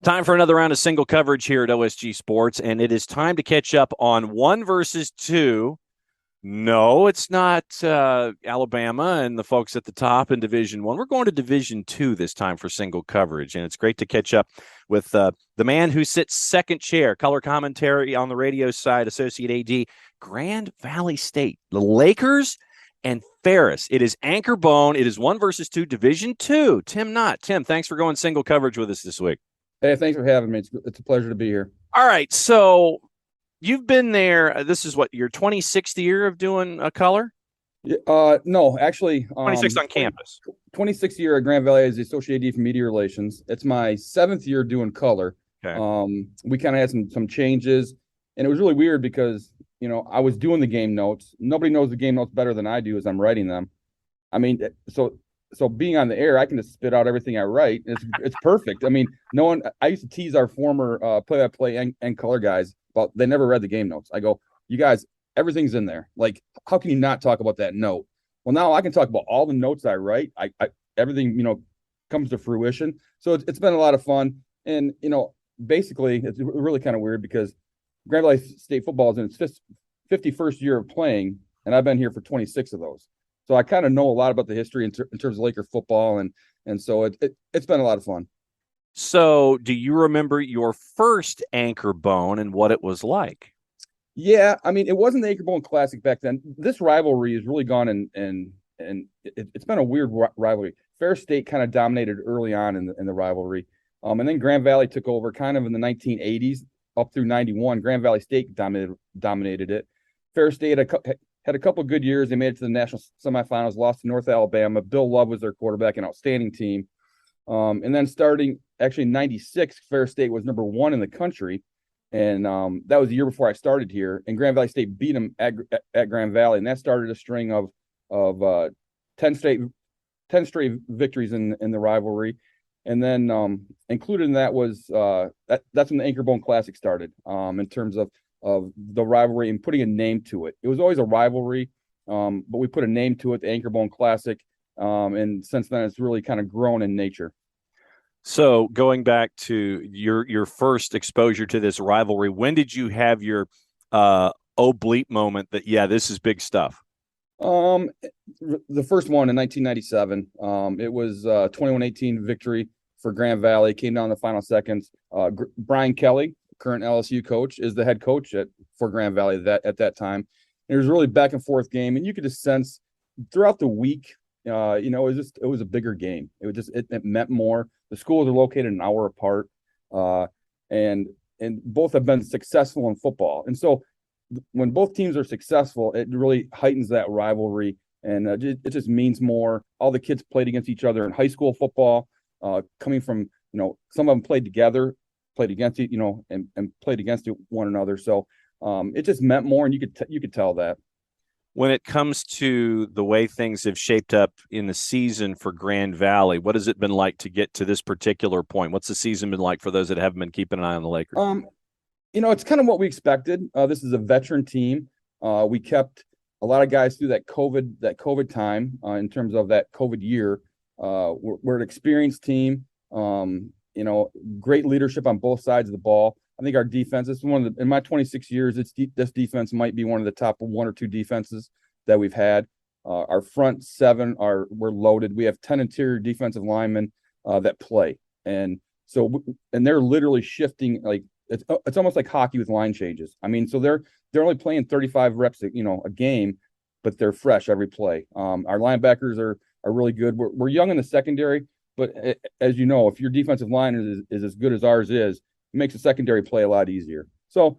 Time for another round of single coverage here at OSG Sports, and it is time to catch up on one versus two. No, it's not Alabama and the folks at the top in Division One. We're going to Division Two this time for single coverage, and it's great to catch up with the man who sits second chair, color commentary on the radio side, Associate AD, Grand Valley State, the Lakers and Ferris. It is Anchor Bone. It is one versus two, Division Two. Tim Knott. Tim, thanks for going single coverage with us this week. Hey, thanks for having me. It's a pleasure to be here. All right, so you've been there. This is what, your 26th year of doing a color? No, actually, 26th on campus. 26th year at Grand Valley as the Associate AD for Media Relations. It's my 7th year doing color. Okay. We kind of had some changes, and it was really weird because I was doing the game notes. Nobody knows the game notes better than I do as I'm writing them. I mean, so being on the air, I can just spit out everything I write. It's perfect. I mean, no one. I used to tease our former play-by-play and color guys about they never read the game notes. I go, you guys, everything's in there. Like, how can you not talk about that note? Well, now I can talk about all the notes I write. I everything comes to fruition. So it's been a lot of fun. And basically, it's really kind of weird because Grand Valley State football is in its 51st year of playing, and I've been here for 26 of those. So I kind of know a lot about the history in terms of Laker football, and so it's been a lot of fun. So do you remember your first Anchor Bone and what it was like? Yeah, I mean, it wasn't the Anchor Bone Classic back then. This rivalry has really gone and it's been a weird rivalry. Ferris State kind of dominated early on in the rivalry, and then Grand Valley took over kind of in the 1980s up through 91. Grand Valley State dominated it. Ferris State had a couple of good years. They made it to the national semifinals, lost to North Alabama. Bill Love was their quarterback, an outstanding team. And then starting actually in 96, Ferris State was number 1 in the country. And that was the year before I started here. And Grand Valley State beat them at Grand Valley. And that started a string of 10 straight victories in the rivalry. And then included in that was that's when the Anchor Bone Classic started in terms of the rivalry and putting a name to it. It was always a rivalry, but we put a name to it, the Anchor Bone Classic, and since then it's really kind of grown in nature. So going back to your first exposure to this rivalry, when did you have your bleep moment that, yeah, this is big stuff? The first one in 1997. It was 21-18 victory for Grand Valley. Came down the final seconds. Brian Kelly, current LSU coach, is the head coach for Grand Valley at that time. And it was really back and forth game, and you could just sense throughout the week, it was a bigger game. It meant more. The schools are located an hour apart, and both have been successful in football. And so when both teams are successful, it really heightens that rivalry, and it just means more. All the kids played against each other in high school football, coming from some of them played together, played against it, and played against one another. So it just meant more, and you could tell that. When it comes to the way things have shaped up in the season for Grand Valley, what has it been like to get to this particular point? What's the season been like for those that haven't been keeping an eye on the Lakers? It's kind of what we expected. This is a veteran team. We kept a lot of guys through that COVID time in terms of that COVID year. We're an experienced team. Great leadership on both sides of the ball. I think our defense is in my 26 years, this defense might be one of the top 1 or 2 defenses that we've had. Our front 7 we're loaded. We have 10 interior defensive linemen that play, and they're literally shifting. Like it's almost like hockey with line changes. I mean, so they're only playing 35 reps a game, but they're fresh every play. Our linebackers are really good. We're young in the secondary, but as you know, if your defensive line is as good as ours is, it makes the secondary play a lot easier. So,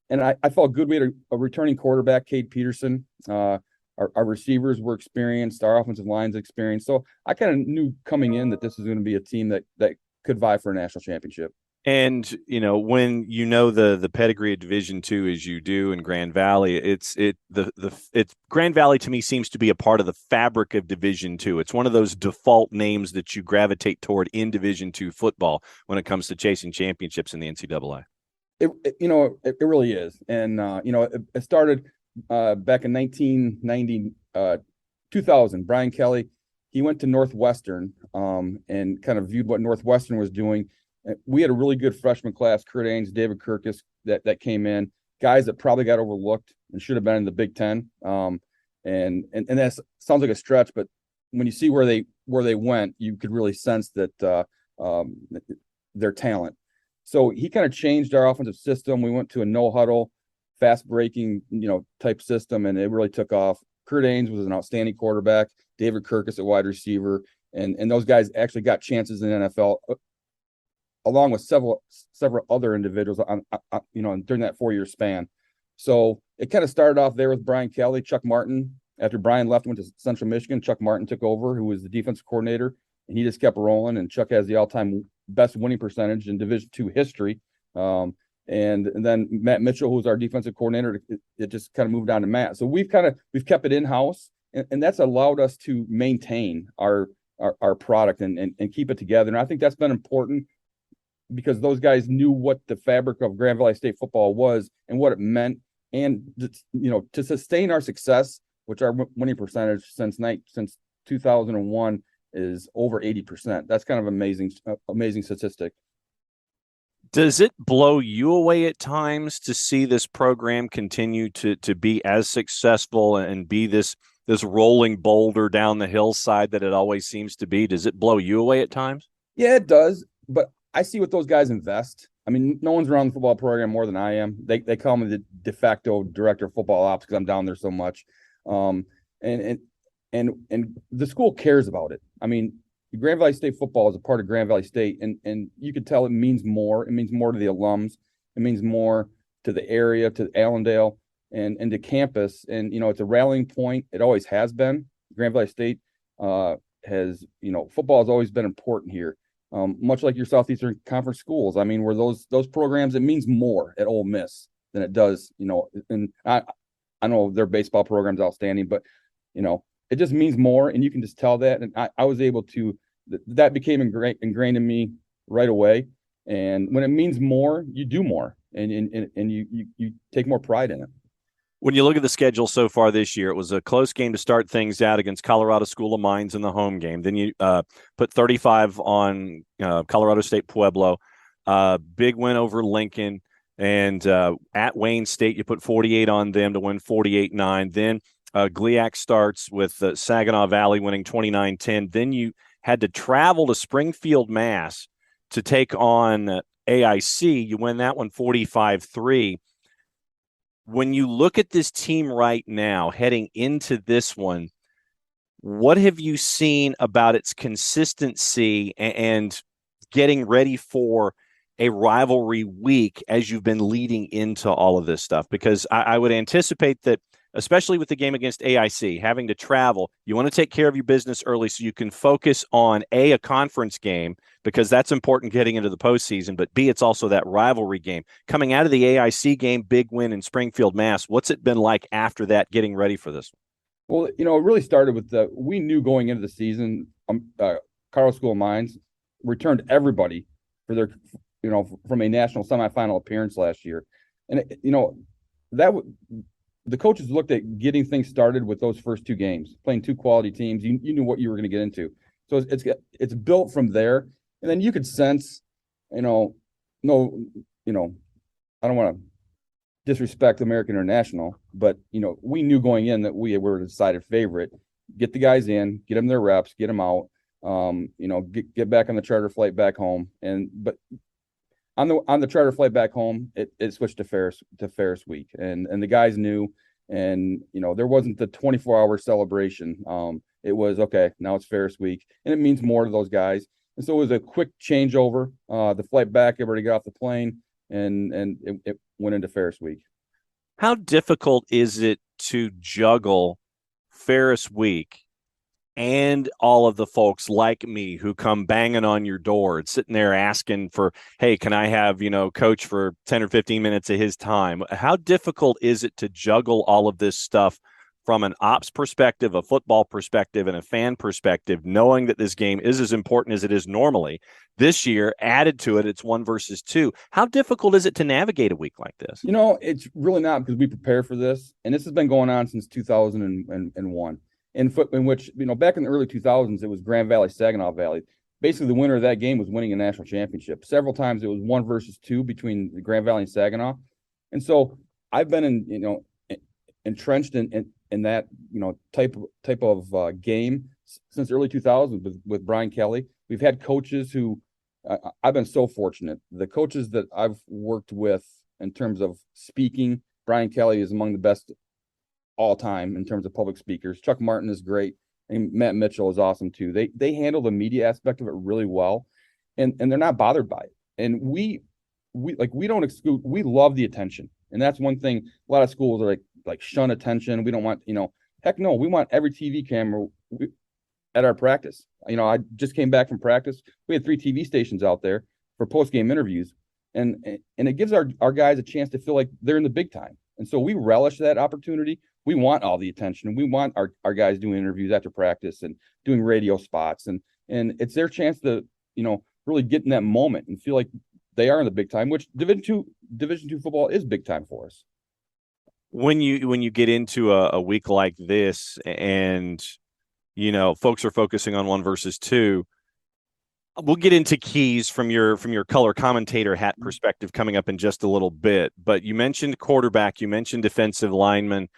and I felt good. We had a returning quarterback, Cade Peterson. Our receivers were experienced. Our offensive line's experienced. So I kind of knew coming in that this was going to be a team that could vie for a national championship. And when the pedigree of Division Two as you do in Grand Valley, it's Grand Valley to me seems to be a part of the fabric of Division Two. It's one of those default names that you gravitate toward in Division Two football when it comes to chasing championships in the NCAA. It really is, and it started back in 1990, 2000. Brian Kelly, he went to Northwestern and kind of viewed what Northwestern was doing. We had a really good freshman class, Kurt Ains, David Kirkus that came in, guys that probably got overlooked and should have been in the Big Ten. And that sounds like a stretch, but when you see where they went, you could really sense that their talent. So he kind of changed our offensive system. We went to a no huddle, fast breaking, type system, and it really took off. Kurt Ains was an outstanding quarterback. David Kirkus at wide receiver, and those guys actually got chances in the NFL, along with several other individuals on during that 4-year span. So it kind of started off there with Brian Kelly, Chuck Martin. After Brian left, went to Central Michigan, Chuck Martin took over, who was the defensive coordinator, and he just kept rolling. And Chuck has the all-time best winning percentage in Division II history. And then Matt Mitchell, who's our defensive coordinator, it just kind of moved on to Matt. So we've kept it in-house, and that's allowed us to maintain our product and keep it together. And I think that's been important because those guys knew what the fabric of Grand Valley State football was and what it meant. And, to sustain our success, which our winning percentage since 2001 is over 80%. That's kind of amazing statistic. Does it blow you away at times to see this program continue to be as successful and be this rolling boulder down the hillside that it always seems to be? Does it blow you away at times? Yeah, it does. But I see what those guys invest. I mean, no one's around the football program more than I am. They call me the de facto director of football ops because I'm down there so much. And the school cares about it. I mean, Grand Valley State football is a part of Grand Valley State, and you can tell it means more. It means more to the alums. It means more to the area, to Allendale, and to campus. And it's a rallying point. It always has been. Grand Valley State has, football has always been important here. Much like your Southeastern Conference schools. I mean, where those programs, it means more at Ole Miss than it does, and I know their baseball program's outstanding, but it just means more, and you can just tell that. And I was able to, that became ingrained in me right away. And when it means more, you do more, and you take more pride in it. When you look at the schedule so far this year, it was a close game to start things out against Colorado School of Mines in the home game. Then you put 35 on Colorado State Pueblo, big win over Lincoln, and at Wayne State you put 48 on them to win 48-9. Then GLIAC starts with Saginaw Valley winning 29-10. Then you had to travel to Springfield, Mass. to take on AIC. You win that one 45-3. When you look at this team right now, heading into this one, what have you seen about its consistency and getting ready for a rivalry week as you've been leading into all of this stuff? Because I would anticipate that, especially with the game against AIC, having to travel, you want to take care of your business early so you can focus on a conference game, because that's important getting into the postseason, but B, it's also that rivalry game. Coming out of the AIC game, big win in Springfield, Mass. What's it been like after that, getting ready for this? Well, it really started with we knew going into the season, Colorado School of Mines returned everybody for their, from a national semifinal appearance last year. And, the coaches looked at getting things started with those first two games, playing two quality teams. You knew what you were going to get into. So it's built from there. And then you could sense, I don't want to disrespect American International, but, we knew going in that we were a decided favorite. Get the guys in, get them their reps, get them out, get back on the charter flight back home. But on the charter flight back home, it switched to Ferris week, and the guys knew, and there wasn't the 24-hour celebration. It was okay. Now it's Ferris week, and it means more to those guys. And so it was a quick changeover. The flight back, everybody got off the plane, and it went into Ferris week. How difficult is it to juggle Ferris week and all of the folks like me who come banging on your door and sitting there asking for, hey, can I have, coach for 10 or 15 minutes of his time? How difficult is it to juggle all of this stuff from an ops perspective, a football perspective, and a fan perspective, knowing that this game is as important as it is normally? This year, added to it, it's 1 versus 2. How difficult is it to navigate a week like this? It's really not, because we prepare for this, and this has been going on since 2001. In which, back in the early 2000s, it was Grand Valley, Saginaw Valley. basically the winner of that game was winning a national championship. Several times it was 1-2 between the Grand Valley and Saginaw. And so I've been entrenched in that, type of game since the early 2000s with Brian Kelly. We've had coaches who I've been so fortunate. The coaches that I've worked with in terms of speaking, Brian Kelly is among the best all time in terms of public speakers. Chuck Martin is great. And Matt Mitchell is awesome too. They handle the media aspect of it really well, and they're not bothered by it. And we don't exclude. We love the attention, and that's one thing. A lot of schools are like shun attention. We don't want, heck no. We want every TV camera at our practice. I just came back from practice. We had 3 TV stations out there for post game interviews, and it gives our guys a chance to feel like they're in the big time. And so we relish that opportunity. We want all the attention, and we want our guys doing interviews after practice and doing radio spots, and it's their chance to, really get in that moment and feel like they are in the big time, which Division II football is big time for us. When you get into a week like this, and folks are focusing on 1-2, we'll get into keys from your color commentator hat perspective coming up in just a little bit. But you mentioned quarterback, you mentioned defensive lineman.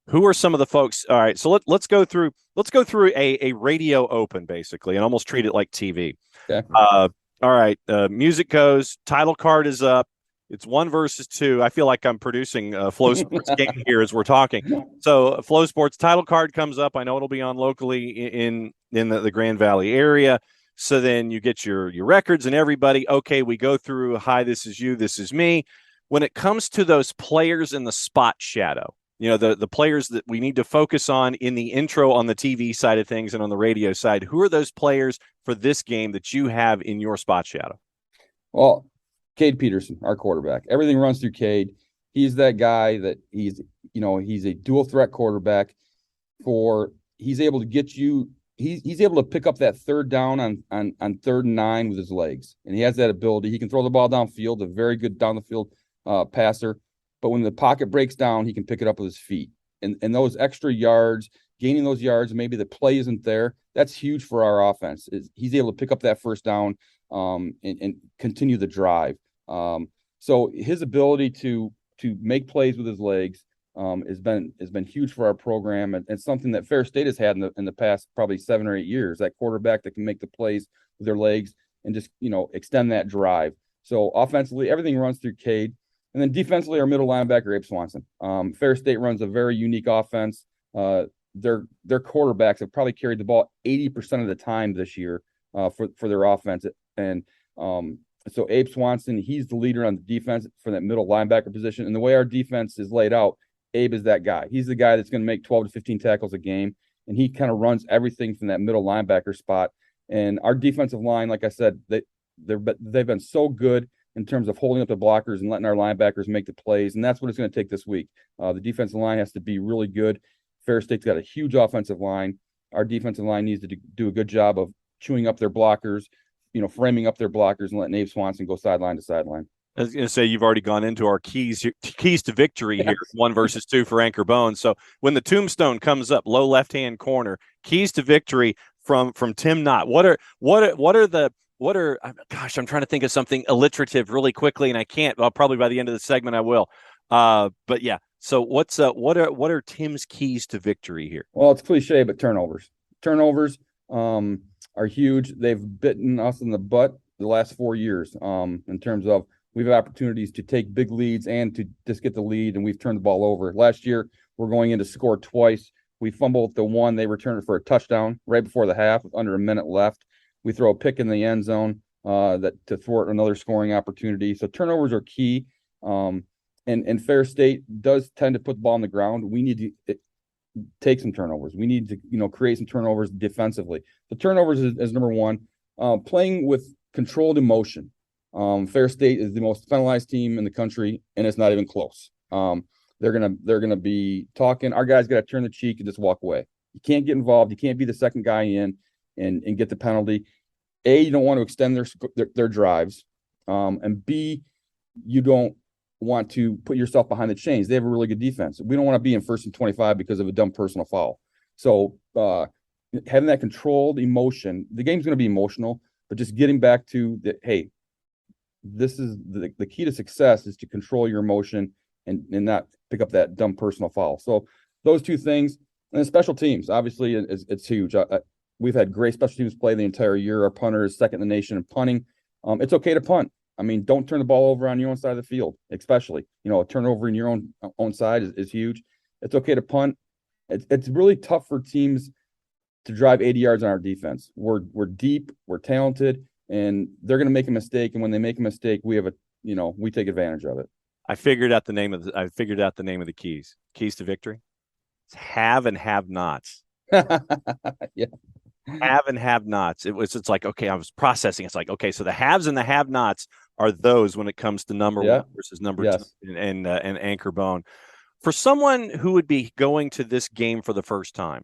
Who are some of the folks? All right, so let's go through a radio open basically, and almost treat it like TV. Okay. All right, music goes. Title card is up. It's 1-2. I feel like I'm producing a Flow Sports game here as we're talking. So Flow Sports title card comes up. I know it'll be on locally in the Grand Valley area. So then you get your records and everybody. Okay, we go through. Hi, this is you. This is me. When it comes to those players in the spot shadow, the players that we need to focus on in the intro on the TV side of things and on the radio side, who are those players for this game that you have in your spot shadow? Well, Cade Peterson, our quarterback. Everything runs through Cade. He's that guy that he's a dual threat quarterback. He's able to get you. He's able to pick up that third down on 3rd and 9 with his legs, and he has that ability. He can throw the ball downfield. A very good down the field passer. But when the pocket breaks down, he can pick it up with his feet. And those extra yards, gaining those yards, maybe the play isn't there. That's huge for our offense. He's able to pick up that first down and continue the drive. So his ability to make plays with his legs has been huge for our program, and something that Ferris State has had in the past probably 7 or 8 years. That quarterback that can make the plays with their legs and just extend that drive. So offensively, everything runs through Cade. And then defensively, our middle linebacker, Abe Swanson. Ferris State runs a very unique offense. Their quarterbacks have probably carried the ball 80% of the time this year for their offense. And so Abe Swanson, he's the leader on the defense for that middle linebacker position. And the way our defense is laid out, Abe is that guy. He's the guy that's going to make 12 to 15 tackles a game, and he kind of runs everything from that middle linebacker spot. And our defensive line, like I said, they've been so good in terms of holding up the blockers and letting our linebackers make the plays. And that's what it's going to take this week. The defensive line has to be really good. Ferris State's got a huge offensive line. Our defensive line needs to do a good job of chewing up their blockers, framing up their blockers and letting Abe Swanson go sideline to sideline. I was going to say, you've already gone into our keys to victory here, 1-2 for Anchor Bones. So when the tombstone comes up, low left-hand corner, keys to victory from Tim Knott. What are gosh, I'm trying to think of something alliterative really quickly, and I can't. Well, probably by the end of the segment I will. But yeah. So what are Tim's keys to victory here? Well, it's cliche, but turnovers. Turnovers are huge. They've bitten us in the butt the last 4 years in terms of we've had opportunities to take big leads and to just get the lead, and we've turned the ball over. Last year, we're going in to score twice. We fumbled the one. They returned it for a touchdown right before the half with under a minute left. We throw a pick in the end zone that to thwart another scoring opportunity. So turnovers are key. And Ferris State does tend to put the ball on the ground. We need to take some turnovers. We need to, create some turnovers defensively. The turnovers is number one. Playing with controlled emotion. Ferris State is the most penalized team in the country, and it's not even close. They're gonna be talking. Our guys got to turn the cheek and just walk away. You can't get involved. You can't be the second guy in and get the penalty. A, you don't want to extend their drives, and B, you don't want to put yourself behind the chains. They have a really good defense. We don't want to be in 1st and 25 because of a dumb personal foul. So having that controlled emotion, the game's going to be emotional. but just getting back to that. Hey, this is the key to success is to control your emotion and not pick up that dumb personal foul. So those two things, and then special teams, obviously it's huge. We've had great special teams play the entire year. Our punter is second in the nation in punting. It's okay to punt. I mean, don't turn the ball over on your own side of the field, especially, a turnover in your own side is huge. It's okay to punt. It's really tough for teams to drive 80 yards on our defense. We're deep, we're talented, and they're going to make a mistake. And when they make a mistake, we take advantage of it. I figured out the name of the keys. Keys to victory. It's have and have nots. Yeah. Have and have nots. It's like, okay, I was processing. It's like, okay, so the haves and the have nots are those when it comes to number one versus number two and anchor bone. For someone who would be going to this game for the first time,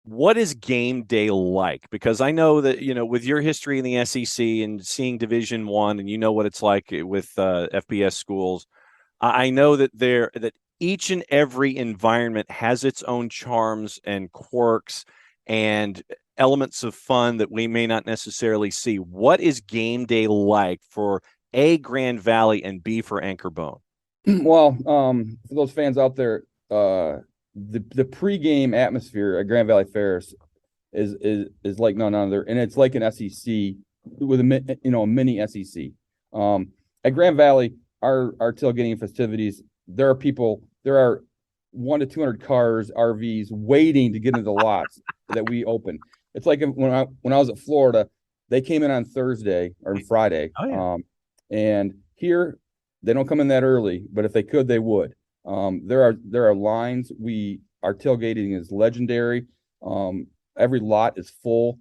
what is game day like? Because I know that, with your history in the SEC and seeing Division I, and what it's like with FBS schools, I know that each and every environment has its own charms and quirks and elements of fun that we may not necessarily see. What is game day like for A, Grand Valley, and B, for Anchor Bone? Well, for those fans out there, the pregame atmosphere at Grand Valley Ferris is like none other, and it's like an SEC with a mini SEC. At Grand Valley, our tailgating festivities, there are 100 to 200 cars, RVs waiting to get into the lots that we open. It's like when I was at Florida, they came in on Thursday or Friday. Oh, yeah. And here they don't come in that early, but if they could, they would. There are lines. Our tailgating is legendary. Every lot is full.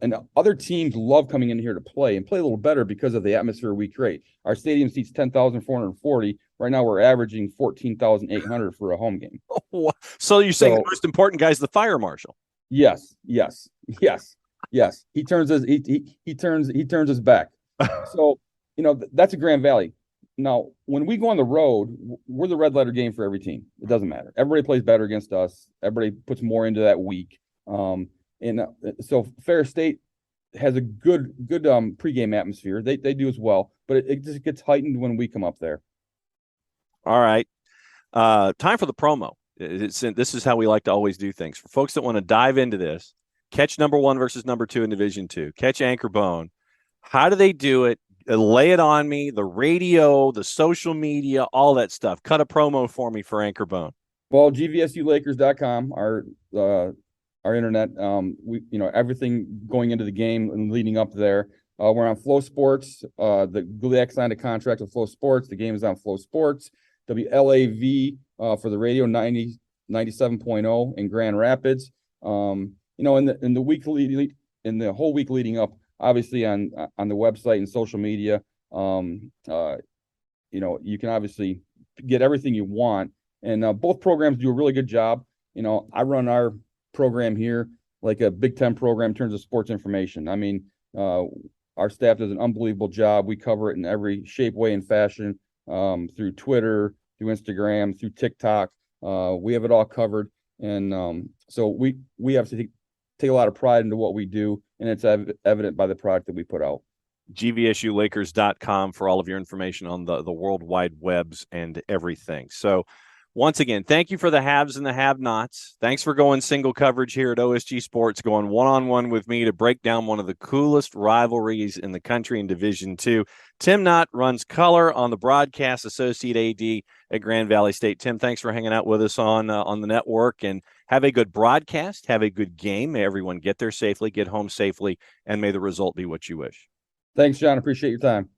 And other teams love coming in here to play a little better because of the atmosphere we create. Our stadium seats 10,440. Right now we're averaging 14,800 for a home game. So you're saying the most important guy is the fire marshal? Yes. He turns his back. So, that's a Grand Valley. Now, when we go on the road, we're the red letter game for every team. It doesn't matter. Everybody plays better against us. Everybody puts more into that week. So Ferris State has a good pregame atmosphere. They do as well, but it just gets heightened when we come up there. All right. Time for the promo. This is how we like to always do things. For folks that want to dive into this, catch number one versus number two in Division II, catch Anchor Bone. How do they do it? Lay it on me, the radio, the social media, all that stuff. Cut a promo for me for Anchor Bone. Well, gvsulakers.com, our internet, everything going into the game and leading up there. We're on Flow Sports. The GLIAC signed a contract with Flow Sports. The game is on Flow Sports. WLAV for the radio 97.0 in Grand Rapids. In the whole week leading up, obviously on the website and social media, you can obviously get everything you want. And both programs do a really good job. I run our program here like a Big Ten program in terms of sports information. I mean, our staff does an unbelievable job. We cover it in every shape, way, and fashion, through Twitter, through Instagram, through TikTok. We have it all covered. And so we have to take a lot of pride into what we do, and it's evident by the product that we put out. gvsulakers.com for all of your information on the world wide webs and everything. So once again, thank you for the haves and the have-nots. Thanks for going single coverage here at OSG Sports, going one-on-one with me to break down one of the coolest rivalries in the country in Division II. Tim Knott runs color on the broadcast, associate AD at Grand Valley State. Tim, thanks for hanging out with us on the network, and have a good broadcast. Have a good game. May everyone get there safely, get home safely, and may the result be what you wish. Thanks, John. Appreciate your time.